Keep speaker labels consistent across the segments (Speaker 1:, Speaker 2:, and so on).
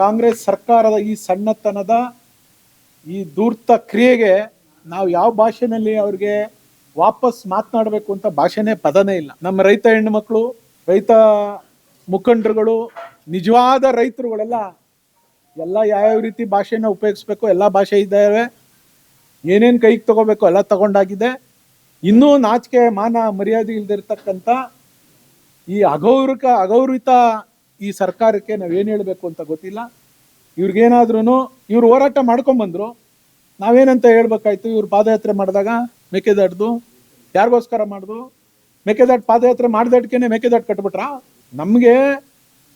Speaker 1: ಕಾಂಗ್ರೆಸ್ ಸರ್ಕಾರದ ಈ ಸಣ್ಣತನದ ಈ ಧೂರ್ತ ಕ್ರಿಯೆಗೆ ನಾವು ಯಾವ ಭಾಷೆನಲ್ಲಿ ಅವ್ರಿಗೆ ವಾಪಸ್ ಮಾತನಾಡಬೇಕು ಅಂತ ಭಾಷೆನೇ ಪದನೇ ಇಲ್ಲ. ನಮ್ಮ ರೈತ ಹೆಣ್ಣು ಮಕ್ಕಳು, ರೈತ ಮುಖಂಡರುಗಳು, ನಿಜವಾದ ರೈತರುಗಳೆಲ್ಲ ಎಲ್ಲ ಯಾವ್ಯಾವ ರೀತಿ ಭಾಷೆನ ಉಪಯೋಗಿಸ್ಬೇಕು ಎಲ್ಲ ಭಾಷೆ ಇದ್ದಾವೆ, ಏನೇನು ಕೈಗೆ ತಗೋಬೇಕು ಎಲ್ಲ ತಗೊಂಡಾಗಿದೆ. ಇನ್ನೂ ನಾಚಿಕೆ ಮಾನ ಮರ್ಯಾದೆ ಇಲ್ದಿರ್ತಕ್ಕಂಥ ಈ ಅಗೌರವಿತ ಈ ಸರ್ಕಾರಕ್ಕೆ ನಾವೇನು ಹೇಳಬೇಕು ಅಂತ ಗೊತ್ತಿಲ್ಲ. ಇವ್ರಿಗೇನಾದ್ರೂ ಇವ್ರು ಹೋರಾಟ ಮಾಡ್ಕೊಂಬಂದ್ರು, ನಾವೇನಂತ ಹೇಳ್ಬೇಕಾಯ್ತು? ಇವ್ರು ಪಾದಯಾತ್ರೆ ಮಾಡಿದಾಗ ಮೇಕೆದಾಟು ಯಾರಿಗೋಸ್ಕರ ಮಾಡಿದ್ರು? ಮೇಕೆದಾಟು ಪಾದಯಾತ್ರೆ ಮಾಡಿದಟ್ಕೆನೆ ಮೇಕೆದಾಟು ಕಟ್ಬಿಟ್ರ? ನಮಗೆ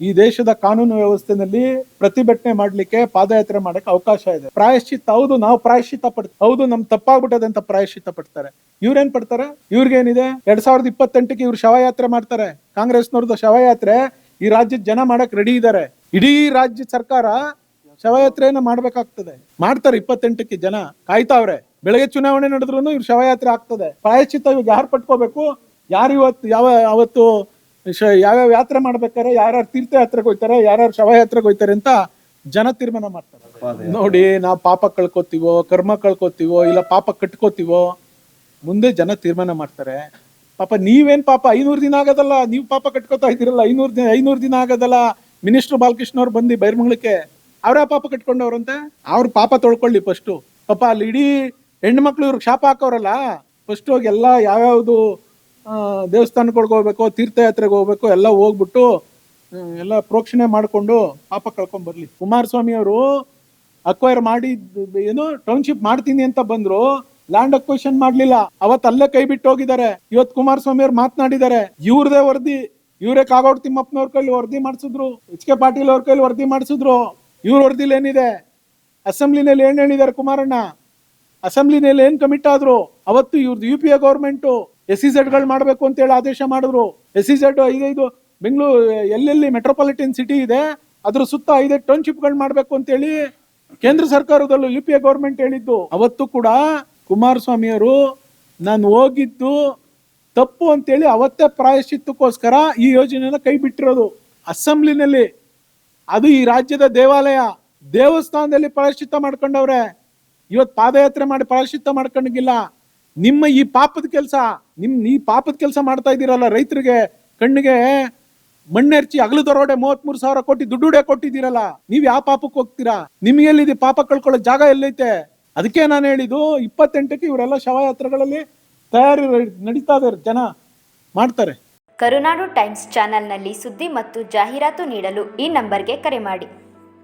Speaker 1: ಈ ದೇಶದ ಕಾನೂನು ವ್ಯವಸ್ಥೆನಲ್ಲಿ ಪ್ರತಿಭಟನೆ ಮಾಡ್ಲಿಕ್ಕೆ, ಪಾದಯಾತ್ರೆ ಮಾಡಕ್ಕೆ ಅವಕಾಶ ಇದೆ. ಪ್ರಾಯಶ್ಚಿತ್ತ, ಹೌದು ನಾವು ಪ್ರಾಯಶ್ಚಿತ್ತ ಪಡ್ತೀವಿ, ಹೌದು ನಮ್ ತಪ್ಪಾಗ್ಬಿಟ್ಟದೆ ಅಂತ ಪ್ರಾಯಶ್ಚಿತ್ತ ಪಡ್ತಾರೆ. ಇವ್ರೇನ್ ಪಡ್ತಾರೆ? ಇವ್ರಿಗೇನಿದೆ? 2028ಕ್ಕೆ ಇವ್ರು ಶವಯಾತ್ರೆ ಮಾಡ್ತಾರೆ. ಕಾಂಗ್ರೆಸ್ನವ್ರದ್ದು ಶವಯಾತ್ರೆ ಈ ರಾಜ್ಯದ ಜನ ಮಾಡಕ್ ರೆಡಿ ಇದ್ದಾರೆ. ಇಡೀ ರಾಜ್ಯ ಸರ್ಕಾರ ಶವಯಾತ್ರೆಯನ್ನ ಮಾಡ್ಬೇಕಾಗ್ತದೆ, ಮಾಡ್ತಾರೆ. 28ಕ್ಕೆ ಜನ ಕಾಯ್ತಾವ್ರೆ. ಬೆಳಗ್ಗೆ ಚುನಾವಣೆ ನಡೆದ್ರು ಇವ್ರು ಶವಯಾತ್ರೆ ಆಗ್ತದೆ. ಪ್ರಾಯಶ್ಚಿತ್ತ ಇವಾಗ ಯಾರು ಪಟ್ಕೋಬೇಕು? ಯಾರು ಇವತ್ತು ಅವತ್ತು ಯಾವ್ಯಾವ ಯಾತ್ರೆ ಮಾಡ್ಬೇಕಾರೆ, ಯಾರ್ಯಾರು ತೀರ್ಥಯಾತ್ರೆಗೆ ಹೋಗ್ತಾರೆ, ಯಾರ್ಯಾರು ಶವಯಾತ್ರೆಗೆ ಹೋಗ್ತಾರೆ ಅಂತ ಜನ ತೀರ್ಮಾನ ಮಾಡ್ತಾರೆ. ನೋಡಿ, ನಾವು ಪಾಪ ಕಳ್ಕೊತೀವೋ, ಕರ್ಮ ಕಳ್ಕೊತೀವೋ, ಇಲ್ಲ ಪಾಪ ಕಟ್ಕೋತೀವೋ, ಮುಂದೆ ಜನ ತೀರ್ಮಾನ ಮಾಡ್ತಾರೆ. ಪಾಪ ನೀವೇನ್ ಪಾಪ 500 ದಿನ ಆಗೋದಲ್ಲ, ನೀವು ಪಾಪ ಕಟ್ಕೋತಾ ಇದ್ದೀರಲ್ಲ, 500 ದಿನ ಆಗೋದಲ್ಲ. ಮಿನಿಸ್ಟರ್ ಬಾಲಕೃಷ್ಣ ಅವ್ರು ಬಂದು ಬೈರ್ಮಂಗ್ಳಕ್ಕೆ ಅವ್ರ ಪಾಪ ಕಟ್ಕೊಂಡವ್ರಂತೆ. ಅವ್ರ ಪಾಪ ತೊಳ್ಕೊಳ್ಳಿ ಫಸ್ಟು. ಪಾಪ ಅಲ್ಲಿ ಇಡೀ ಹೆಣ್ಣು ಮಕ್ಳು ಇವ್ರಿಗೆ ಶಾಪ ಹಾಕೋರಲ್ಲ, ಫಸ್ಟ್ ಹೋಗಿ ಎಲ್ಲ ಯಾವ್ಯಾವ್ದು ದೇವಸ್ಥಾನಗಳಿಗೆ ಹೋಗ್ಬೇಕು, ತೀರ್ಥಯಾತ್ರೆಗೆ ಹೋಗ್ಬೇಕು, ಎಲ್ಲ ಹೋಗ್ಬಿಟ್ಟು ಎಲ್ಲ ಪ್ರೋಕ್ಷಣೆ ಮಾಡ್ಕೊಂಡು ಪಾಪ ಕಳ್ಕೊಂಡ್ ಬರ್ಲಿ. ಕುಮಾರಸ್ವಾಮಿ ಅವರು ಅಕ್ವೈರ್ ಮಾಡಿ ಏನು ಟೌನ್ಶಿಪ್ ಮಾಡ್ತೀನಿ ಅಂತ ಬಂದ್ರು, ಲ್ಯಾಂಡ್ ಅಕ್ವೈಷನ್ ಮಾಡ್ಲಿಲ್ಲ. ಅವತ್ ಅಲ್ಲೇ ಕೈ ಬಿಟ್ಟು ಹೋಗಿದ್ದಾರೆ. ಇವತ್ತು ಕುಮಾರಸ್ವಾಮಿ ಅವ್ರು ಮಾತನಾಡಿದ್ದಾರೆ, ಇವ್ರದೇ ವರದಿ, ಇವರೇ ಕಾಗೋಡು ತಿಮ್ಮಪ್ಪನವ್ರ ಕೈಲಿ ವರದಿ ಮಾಡಿಸಿದ್ರು, HK ಪಾಟೀಲ್ ಅವ್ರ ಕೈಲಿ ವರದಿ ಮಾಡಿಸಿದ್ರು. ಇವ್ರ ವರದಿಲಿ ಏನಿದೆ? ಅಸೆಂಬ್ಲಿನಲ್ಲಿ ಏನ್ ಹೇಳಿದ್ದಾರೆ ಕುಮಾರಣ್ಣ? ಅಸೆಂಬ್ಲಿನಲ್ಲಿ ಏನ್ ಕಮಿಟ್ ಆದ್ರು? ಅವತ್ತು ಇವ್ರದ್ದು UPA ಗೌರ್ಮೆಂಟ್ SEZ ಗಳು ಮಾಡ್ಬೇಕು ಅಂತ ಹೇಳಿ ಆದೇಶ ಮಾಡಿದ್ರು. SEZ 5 ಬೆಂಗಳೂರು ಎಲ್ಲೆಲ್ಲಿ ಮೆಟ್ರೋಪಾಲಿಟನ್ ಸಿಟಿ ಇದೆ ಅದ್ರ ಸುತ್ತ 5 ಟೌನ್ಶಿಪ್ ಗಳು ಮಾಡ್ಬೇಕು ಅಂತ ಹೇಳಿ ಕೇಂದ್ರ ಸರ್ಕಾರದಲ್ಲೂ UPA ಗೌರ್ಮೆಂಟ್ ಹೇಳಿದ್ದು. ಅವತ್ತು ಕೂಡ ಕುಮಾರಸ್ವಾಮಿ ಅವರು ನಾನು ಹೋಗಿದ್ದು ತಪ್ಪು ಅಂತೇಳಿ ಅವತ್ತೇ ಪ್ರಾಯಶ್ಚಿತ್ತಕ್ಕೋಸ್ಕರ ಈ ಯೋಜನೆಯನ್ನ ಕೈ ಬಿಟ್ಟಿರೋದು. ಅಸೆಂಬ್ಲಿನಲ್ಲಿ ಅದು ಈ ರಾಜ್ಯದ ದೇವಾಲಯ, ದೇವಸ್ಥಾನದಲ್ಲಿ ಪ್ರಾಯಶ್ಚಿತ್ತ ಮಾಡ್ಕೊಂಡವ್ರೆ. ಇವತ್ತು ಪಾದಯಾತ್ರೆ ಮಾಡಿ ಪ್ರಾಯಶ್ಚಿತ್ತ ಮಾಡ್ಕೊಂಡಿಲ್ಲ. ನಿಮ್ಮ ಈ ಪಾಪದ ಕೆಲಸ, ಈ ಪಾಪದ ಕೆಲಸ ಮಾಡ್ತಾ ಇದ್ದೀರಲ್ಲ, ರೈತರಿಗೆ ಕಣ್ಣಿಗೆ ಮಣ್ಣೆರ್ಚಿ ಅಗಲು ದರೋಡೆ 33,000 ಕೋಟಿ ದುಡ್ಡು ಕೊಟ್ಟಿದ್ದೀರಲ್ಲ, ನೀವ್ ಯಾವ ಪಾಪಕ್ಕೆ ಹೋಗ್ತೀರಾ? ನಿಮ್ಗೆ ಎಲ್ಲಿದೆ ಪಾಪ ಕಳ್ಕೊಳ್ಳೋ ಜಾಗ ಎಲ್ಲೈತೆ? ಅದಕ್ಕೆ ನಾನು ಹೇಳಿದ್ದು 28ಕ್ಕೆ ಇವರೆಲ್ಲ ಶವಯಾತ್ರೆಗಳಲ್ಲಿ ತಯಾರಿ ನಡೀತಾ ಇದ್ದಾರೆ, ಜನ ಮಾಡ್ತಾರೆ.
Speaker 2: ಕರುನಾಡು ಟೈಮ್ಸ್ ಚಾನೆಲ್ನಲ್ಲಿ ಸುದ್ದಿ ಮತ್ತು ಜಾಹೀರಾತು ನೀಡಲು ಈ ನಂಬರ್ಗೆ ಕರೆ ಮಾಡಿ.